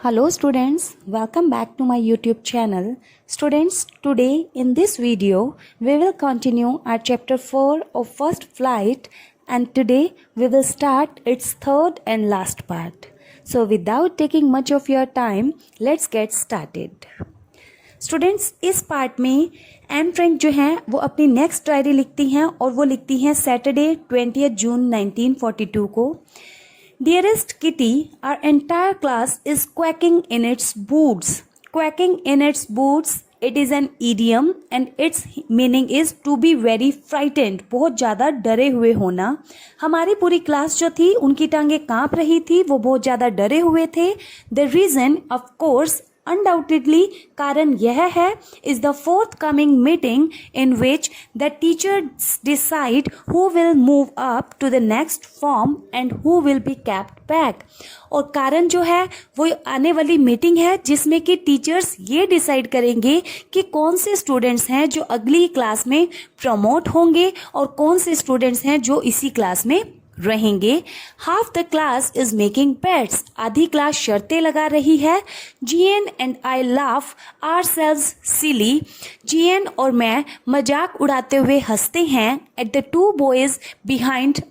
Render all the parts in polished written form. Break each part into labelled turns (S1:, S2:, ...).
S1: Hello students, welcome back to my YouTube channel. Students, today in this video, we will continue our chapter 4 of First Flight, and today we will start its third and last part. So without taking much of your time, let's get started. Students, इस part में Anne Frank जो हैं वो अपनी next diary लिखती हैं और वो लिखती हैं सैटरडे 20 जून 1942 को। Dearest Kitty, our entire class is quaking in its boots. Quaking in its boots, it is an idiom and its meaning is to be very frightened, बहुत ज़्यादा डरे हुए होना। हमारी पूरी क्लास जो थी उनकी टांगें काँप रही थी, वो बहुत ज़्यादा डरे हुए थे। The reason of course, undoubtedly कारण यह है, is the forthcoming meeting in which the teachers decide who will move up to the next form and who will be kept back. और कारण जो है वो आने वाली मीटिंग है जिसमें कि टीचर्स ये डिसाइड करेंगे कि कौन से स्टूडेंट्स हैं जो अगली क्लास में प्रमोट होंगे और कौन से स्टूडेंट्स हैं जो इसी क्लास में रहेंगे। Half the class is making bets, आधी क्लास शर्तें लगा रही है। GN and I laugh ourselves silly, GN और मैं मजाक उड़ाते हुए हंसते हैं। At the two boys behind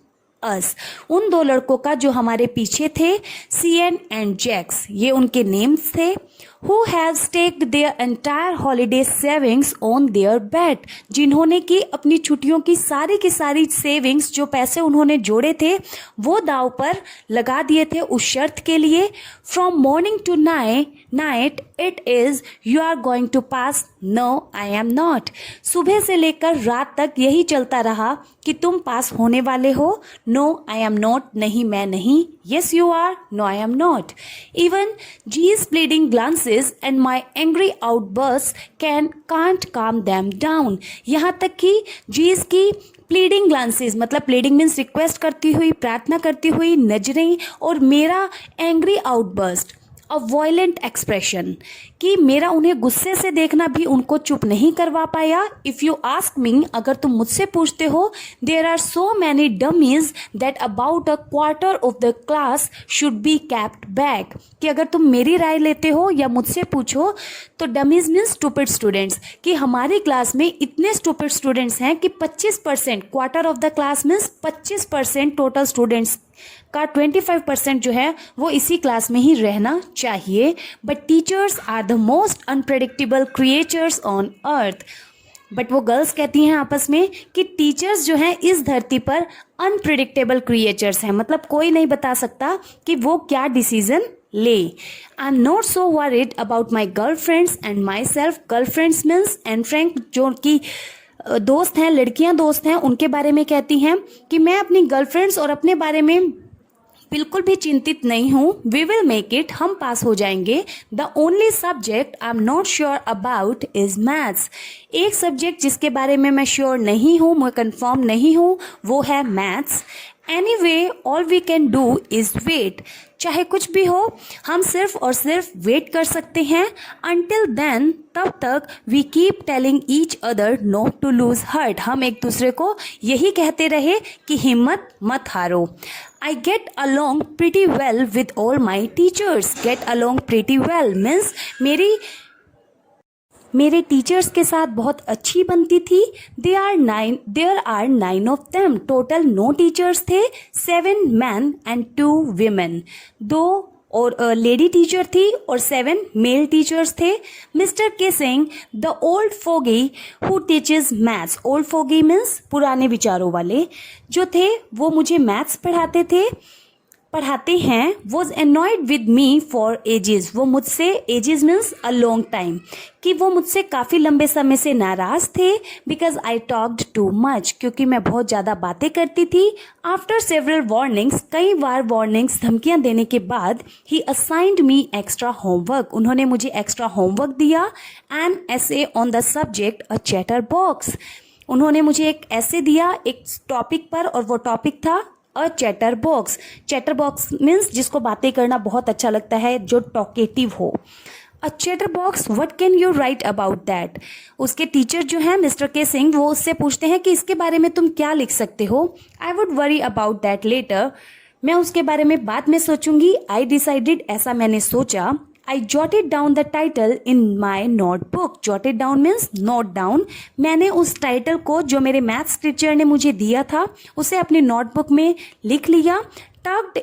S1: us, उन दो लड़कों का जो हमारे पीछे थे। सीएन एंड जैक्स, ये उनके नेम्स थे। Who have staked their entire holiday savings on their bet, जिन्होंने की अपनी छुट्टियों की सारी सेविंग्स, जो पैसे उन्होंने जोड़े थे वो दाव पर लगा दिए थे उस शर्त के लिए। From morning to night it is you are going to pass, no I am not, सुबह से लेकर रात तक यही चलता रहा कि तुम पास होने वाले हो। No I am not, नहीं मैं नहीं। Yes you are, no I am not. Even G's pleading glances and my angry outbursts can't calm them down. यहाँ तक कि G's की प्लीडिंग ग्लांसेस, मतलब प्लीडिंग मीन्स रिक्वेस्ट करती हुई, प्रार्थना करती हुई नजरें, और मेरा एंग्री आउटबर्स्ट, अ वॉयलेंट एक्सप्रेशन, कि मेरा उन्हें गुस्से से देखना भी उनको चुप नहीं करवा पाया। इफ़ यू आस्क मी, अगर तुम मुझसे पूछते हो, there are so many dummies that about a quarter of the class should be kept back, कि अगर तुम मेरी राय लेते हो या मुझसे पूछो तो डमीज मीन्स स्टूपिड स्टूडेंट्स, कि हमारी क्लास में इतने स्टूपिड स्टूडेंट्स हैं कि 25%, quarter of the class means 25% total students का 25% जो है वो इसी क्लास में ही रहना चाहिए। But teachers are the most unpredictable creatures on earth. But वो गर्ल्स कहती हैं आपस में कि टीचर्स जो हैं इस धरती पर अनप्रेडिक्टेबल क्रिएचर्स हैं, मतलब कोई नहीं बता सकता कि वो क्या डिसीजन ले। I am not so worried about my girlfriends and my self. Girlfriends means and Frank, जो कि दोस्त हैं, लड़कियां दोस्त हैं, उनके बारे में कहती हैं कि मैं अपनी गर्लफ्रेंड्स और अपने बारे में बिल्कुल भी चिंतित नहीं हूँ। वी विल मेक इट, हम पास हो जाएंगे। The only subject I am not sure about is maths, एक सब्जेक्ट जिसके बारे में मैं श्योर नहीं हूँ, मैं कंफर्म नहीं हूँ, वो है maths. Anyway all we can do is wait, चाहे कुछ भी हो हम सिर्फ और सिर्फ वेट कर सकते हैं। अनटिल देन, तब तक we keep telling each other not to lose heart, हम एक दूसरे को यही कहते रहे कि हिम्मत मत हारो। I get along pretty well with all my teachers. Get along pretty well means मेरे टीचर्स के साथ बहुत अच्छी बनती थी। There are 9 of them, total 9 teachers थे, 7 मैन एंड 2 वीमेन, 2 और लेडी टीचर थी और 7 मेल टीचर्स थे। Mister Keesing, the old foggy who teaches maths, old foggy means पुराने विचारों वाले जो थे, वो मुझे मैथ्स पढ़ाते हैं। Was annoyed with me for ages, वो मुझसे, ages means a long time, कि वो मुझसे काफ़ी लंबे समय से नाराज़ थे। Because I talked too much, क्योंकि मैं बहुत ज़्यादा बातें करती थी। आफ्टर सेवरल वार्निंग्स, कई बार वार्निंग्स, धमकियाँ देने के बाद, he assigned me extra homework, उन्होंने मुझे एक्स्ट्रा होमवर्क दिया। An essay on the subject a chatterbox, उन्होंने मुझे एक ऐसे दिया एक टॉपिक पर, और वो टॉपिक था a chatterbox. Chatterbox means जिसको बातें करना बहुत अच्छा लगता है, जो टॉकेटिव हो। A chatterbox, what can you write about that. उसके टीचर जो हैं मिस्टर के सिंह, वो उससे पूछते हैं कि इसके बारे में तुम क्या लिख सकते हो। I would worry about that letter, मैं उसके बारे में बाद में सोचूंगी। आई डिसाइडेड, ऐसा मैंने सोचा। आई jotted down the title in my notebook. Jotted down means note down. मैंने उस टाइटल को जो मेरे मैथ्स टीचर ने मुझे दिया था उसे अपनी नोटबुक में लिख लिया. Tucked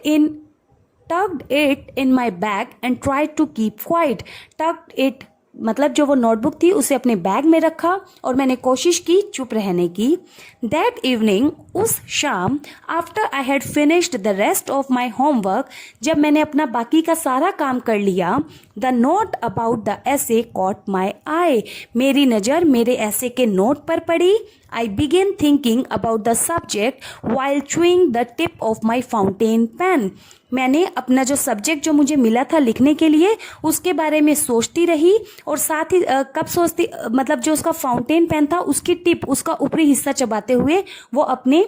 S1: it in my bag and tried to keep quiet. Tucked it मतलब जो वो नोटबुक थी उसे अपने बैग में रखा और मैंने कोशिश की चुप रहने की. दैट इवनिंग, उस शाम, after I had finished the rest of my homework, जब मैंने अपना बाकी का सारा काम कर लिया, the note about the essay caught my eye, मेरी नज़र मेरे ऐसे के नोट पर पड़ी. I began thinking about the subject while chewing the tip of my fountain pen. मैंने अपना जो सब्जेक्ट जो मुझे मिला था लिखने के लिए उसके बारे में सोचती रही और साथ ही कब सोचती मतलब जो उसका फाउंटेन पेन था उसकी टिप, उसका ऊपरी हिस्सा चबाते हुए वो अपने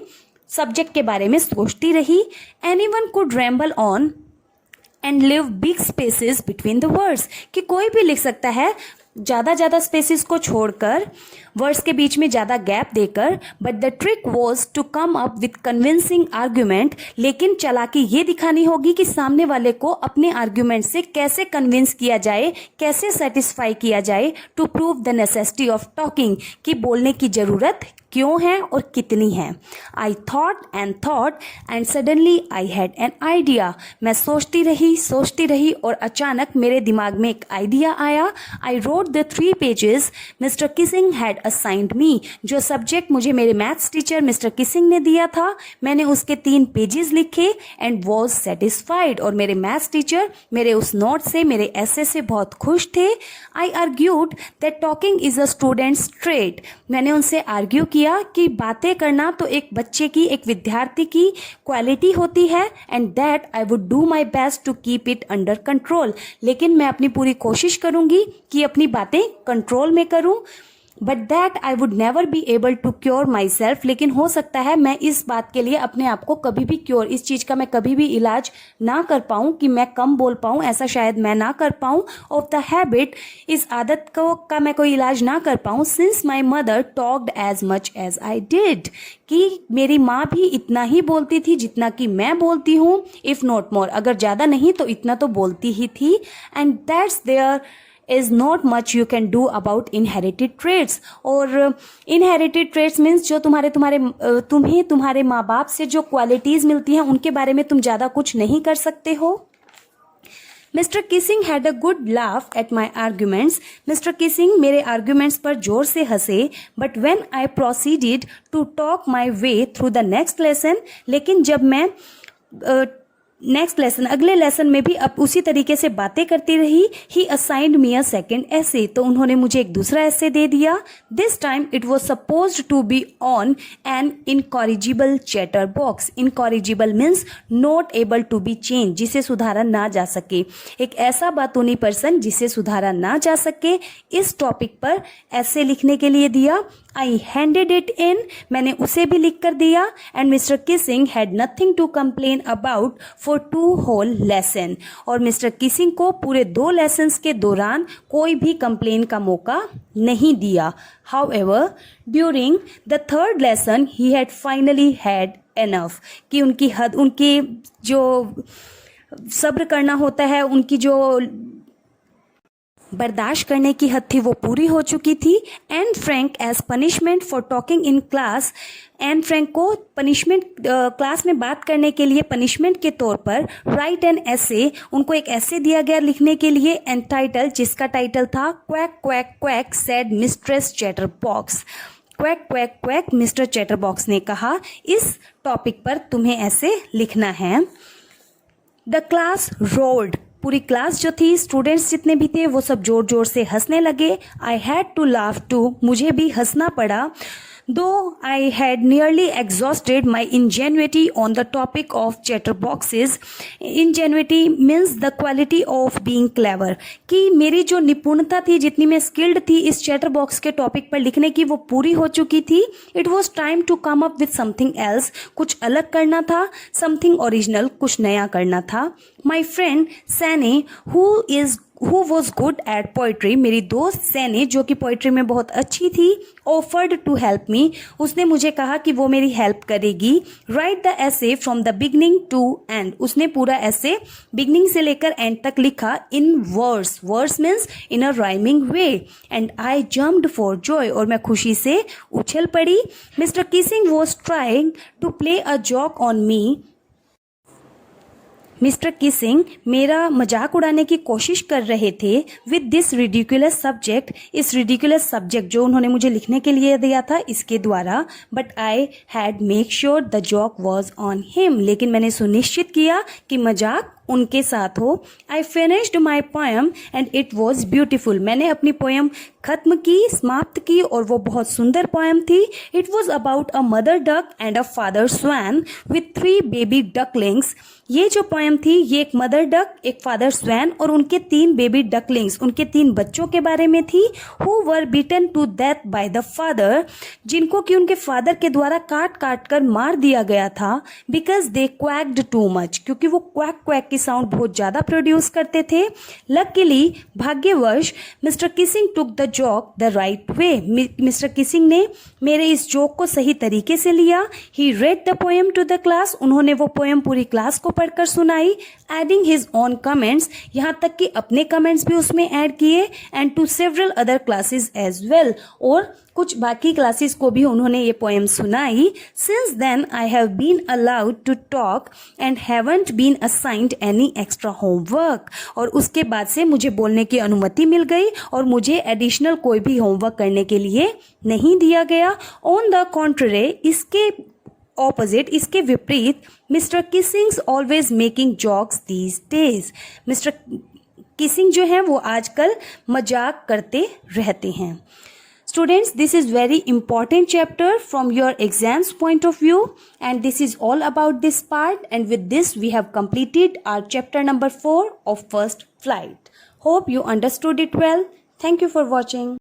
S1: सब्जेक्ट के बारे में सोचती रही. Anyone could ramble on and live big spaces between the words, कि कोई भी लिख सकता है ज़्यादा स्पेसिस को छोड़कर, वर्ड्स के बीच में ज़्यादा गैप देकर. But the trick was to come up with convincing argument, लेकिन चालाकी ये दिखानी होगी कि सामने वाले को अपने आर्ग्यूमेंट से कैसे कन्विंस किया जाए, कैसे सेटिस्फाई किया जाए. To prove the necessity of talking, कि बोलने की ज़रूरत क्यों है और कितनी है. I thought and suddenly I had an idea. मैं सोचती रही और अचानक मेरे दिमाग में एक आइडिया आया. I wrote the 3 pages mister Keesing had assigned me, जो सब्जेक्ट मुझे मेरे मैथ्स टीचर मिस्टर किसिंग ने दिया था, मैंने उसके 3 पेजेस लिखे एंड वॉज सेटिस्फाइड. और मेरे मैथ्स टीचर मेरे उस नोट से, मेरे ऐसे से बहुत खुश थे. I argued that talking is a student's trait. मैंने उनसे आर्ग्यू किया कि बातें करना तो एक बच्चे की, एक विद्यार्थी की क्वालिटी होती है. And that I would do my best to keep it under control, लेकिन मैं अपनी पूरी कोशिश करूंगी कि अपनी बातें कंट्रोल में करूं. But that I would never be able to cure myself, लेकिन हो सकता है मैं इस बात के लिए अपने आप को कभी भी क्योर, इस चीज़ का मैं कभी भी इलाज ना कर पाऊँ कि मैं कम बोल पाऊँ, ऐसा शायद मैं ना कर पाऊँ. ऑफ द हैबिट, इस आदत को का मैं कोई इलाज ना कर पाऊँ. Since my mother talked as much as I did, कि मेरी माँ भी इतना ही बोलती थी जितना कि मैं बोलती हूँ. इफ़ नॉट मोर, अगर ज़्यादा नहीं तो इतना तो बोलती ही थी. And that's there is not much you can do about inherited traits. और inherited traits means जो तुम्हें तुम्हारे माँ बाप से जो क्वालिटीज़ मिलती हैं उनके बारे में तुम ज़्यादा कुछ नहीं कर सकते हो. Mr Keesing had a good laugh at my arguments. Mr Keesing मेरे आर्ग्यूमेंट्स पर जोर से हंसे. But when I proceeded to talk my way through the next lesson, लेकिन जब मैं नेक्स्ट लेसन, अगले लेसन में भी अब उसी तरीके से बातें करती रही. ही असाइंड मी अ सेकेंड ऐसे, तो उन्होंने मुझे एक दूसरा ऐसे दे दिया. This time it was supposed to be on an incorrigible chatterbox. Incorrigible means not able to be change, जिसे सुधारा ना जा सके, एक ऐसा बातूनी पर्सन जिसे सुधारा ना जा सके. इस टॉपिक पर ऐसे लिखने के लिए दिया. आई हैंडेड इट इन, मैंने उसे भी लिख कर दिया. And Mr Keesing had nothing to complain about for 2 whole lesson, और मिस्टर किसिंग को पूरे 2 लेसन्स के दौरान कोई भी कंप्लेन का मौका नहीं दिया. However during the 3rd lesson he had finally had enough, कि उनकी हद, उनकी जो सब्र करना होता है, उनकी जो बर्दाश्त करने की हद थी वो पूरी हो चुकी थी. And Frank as punishment for talking in class, and Frank को पनिशमेंट, क्लास में बात करने के लिए पनिशमेंट के तौर पर राइट एन ऐसे, उनको एक ऐसे दिया गया लिखने के लिए. एंड टाइटल, जिसका टाइटल था quack quack quack said mistress chatterbox. Quack quack quack mister chatterbox ने कहा, इस टॉपिक पर तुम्हें ऐसे लिखना है. द क्लास रोल्ड, पूरी क्लास जो थी, स्टूडेंट्स जितने भी थे वो सब जोर जोर से हंसने लगे. I had to laugh too, मुझे भी हंसना पड़ा. Though I had nearly exhausted my ingenuity on the topic of chatterboxes, ingenuity means the quality of being clever, कि मेरी जो निपुणता थी, जितनी मैं स्किल्ड थी इस चैटर बॉक्स के टॉपिक पर लिखने की, वो पूरी हो चुकी थी. It was time to come up with something else, कुछ अलग करना था, समथिंग ओरिजिनल, कुछ नया करना था. My friend Saini, who was good at poetry, मेरी दोस्त सैनी जो कि पोइट्री में बहुत अच्छी थी, offered to help me, उसने मुझे कहा कि वो मेरी हेल्प करेगी. Write the essay from the beginning to end, उसने पूरा ऐसे बिगनिंग से लेकर एंड तक लिखा in verse. Verse means in a rhyming way. And I jumped for joy, और मैं खुशी से उछल पड़ी. Mr. Kissing was trying to play a joke on me. Mister Keesing मेरा मजाक उड़ाने की कोशिश कर रहे थे विद दिस रिडिकुलस सब्जेक्ट, इस रिडिकुलस सब्जेक्ट जो उन्होंने मुझे लिखने के लिए दिया था इसके द्वारा. But I had make sure the joke was on him, लेकिन मैंने सुनिश्चित किया कि मजाक उनके साथ हो. I finished my poem and it was beautiful, मैंने अपनी पोएम खत्म की, समाप्त की, और वो बहुत सुंदर पोएम थी. It was about a mother duck and a father swan with 3 baby ducklings. ये जो पोएम थी ये एक मदर डक, एक फादर स्वैन और उनके 3 बेबी डकलिंग्स, उनके 3 बच्चों के बारे में थी. Who were beaten to death by the father, जिनको कि उनके फादर के द्वारा काट काट कर मार दिया गया था. बिकॉज दे क्वैक्ड टू मच, क्योंकि वो क्वैक क्वैक की साउंड बहुत ज्यादा प्रोड्यूस करते थे. लकीली, भाग्यवश, mister Keesing took the joke the right way, mister Keesing ने मेरे इस जोक को सही तरीके से लिया. He read the poem to the class, उन्होंने वो पोएम पूरी क्लास को पढ़कर सुनाई. एडिंग हिज ओन कमेंट्स, यहाँ तक कि अपने कमेंट्स भी उसमें ऐड किए. And to several other classes as well, और कुछ बाकी क्लासेस को भी उन्होंने ये पोएम सुनाई. Since then I have been allowed to talk and haven't been assigned any extra homework, और उसके बाद से मुझे बोलने की अनुमति मिल गई और मुझे एडिशनल कोई भी होमवर्क करने के लिए नहीं दिया गया. ऑन द कॉन्ट्ररी, इसके ऑपोजिट, इसके विपरीत, mister Keesing's always making jokes these days, mister Keesing जो है वो आजकल मजाक करते रहते हैं. Students, this is very important chapter from your exams point of view, and this is all about this part, and with this we have completed our chapter number 4 of First Flight. Hope you understood it well. Thank you for watching.